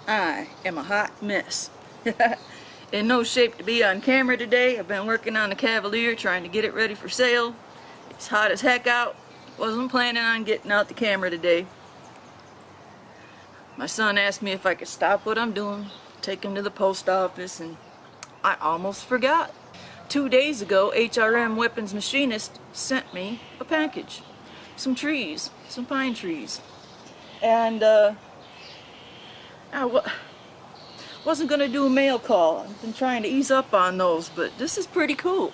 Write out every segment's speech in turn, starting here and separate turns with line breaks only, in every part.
I am a hot mess. In no shape to be on camera today. I've been working on the Cavalier, trying to get it ready for sale. It's hot as heck out. Wasn't planning on getting out the camera today. My son asked me if I could stop what I'm doing, take him to the post office, and I almost forgot. 2 days ago, HRM Weapons Machinist sent me a package. Some trees, some pine trees. And I wasn't going to do a mail call. I've been trying to ease up on those, but this is pretty cool.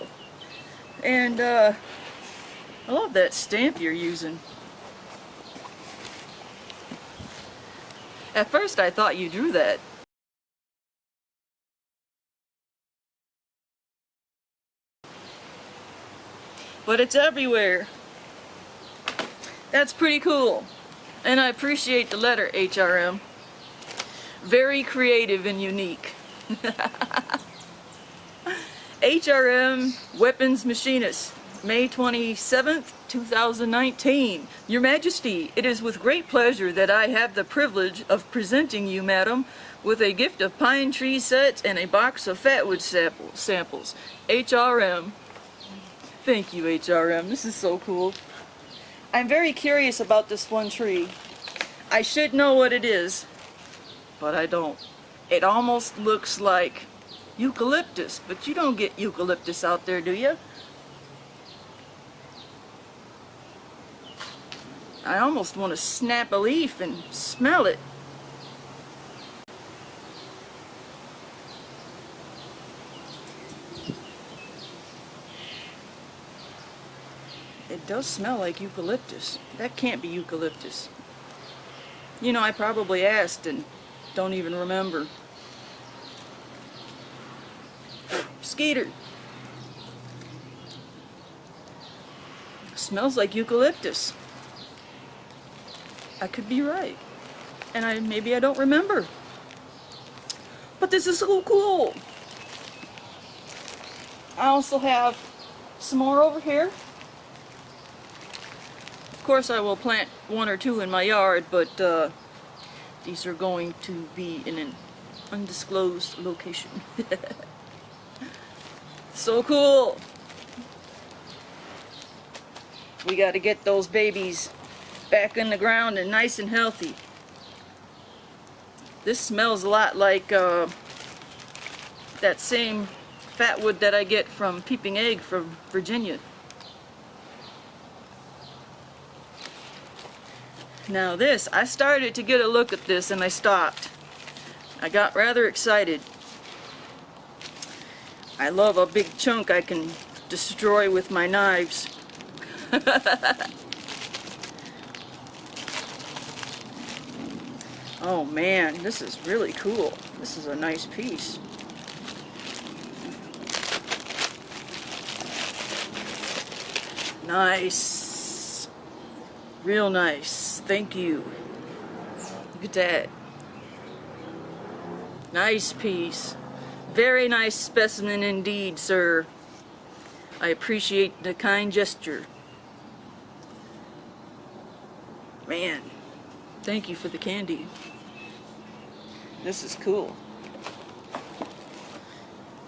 And I love that stamp you're using. At first I thought you drew that. But it's everywhere. That's pretty cool. And I appreciate the letter, HRM. Very creative and unique. HRM Weapons Machinist, May 27th, 2019. Your Majesty, it is with great pleasure that I have the privilege of presenting you, madam, with a gift of pine tree sets and a box of fatwood samples. HRM. Thank you, HRM. This is so cool. I'm very curious about this one tree. I should know what it is, but I don't. It almost looks like eucalyptus, but you don't get eucalyptus out there, do you? I almost want to snap a leaf and smell it. It does smell like eucalyptus. That can't be eucalyptus. You know, I probably asked and don't even remember. Skeeter. Smells like eucalyptus. I could be right. And maybe I don't remember. But this is so cool. I also have some more over here. Of course I will plant one or two in my yard, but these are going to be in an undisclosed location. So cool. We got to get those babies back in the ground and nice and healthy. This smells a lot like that same fatwood that I get from Peeping Egg from Virginia. Now this, I started to get a look at this and I stopped. I got rather excited. I love a big chunk I can destroy with my knives. Oh man, this is really cool. This is a nice piece. Nice. Real nice. Thank you. Look at that. Nice piece. Very nice specimen indeed, sir. I appreciate the kind gesture. Man, thank you for the candy. This is cool.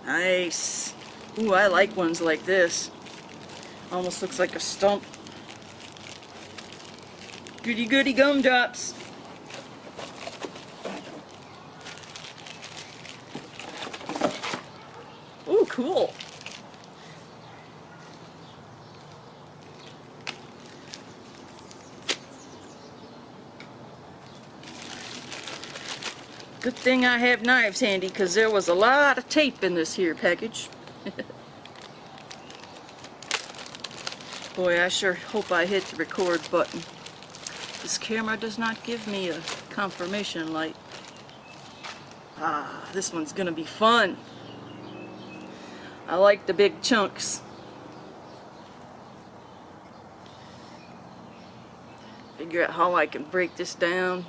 Nice. Ooh, I like ones like this. Almost looks like a stump. Goody goody gumdrops. Ooh, cool. Good thing I have knives handy, because there was a lot of tape in this here package. Boy, I sure hope I hit the record button. This camera does not give me a confirmation light. Ah, this one's gonna be fun. I like the big chunks. Figure out how I can break this down.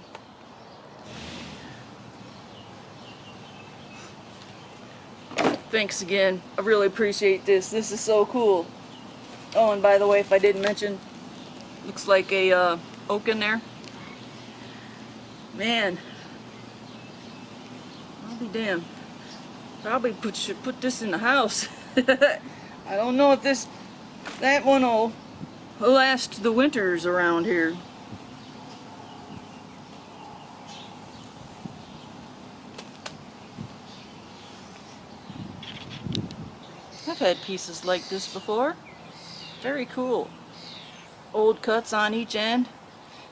Thanks again. I really appreciate this. This is so cool. Oh, and by the way, if I didn't mention, looks like a oak in there. Man, Be damned. Probably should put this in the house. I don't know if that one will last the winters around here. I've had pieces like this before. Very cool. Old cuts on each end.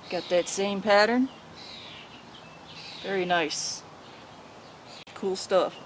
Got that same pattern. Very nice. Cool stuff.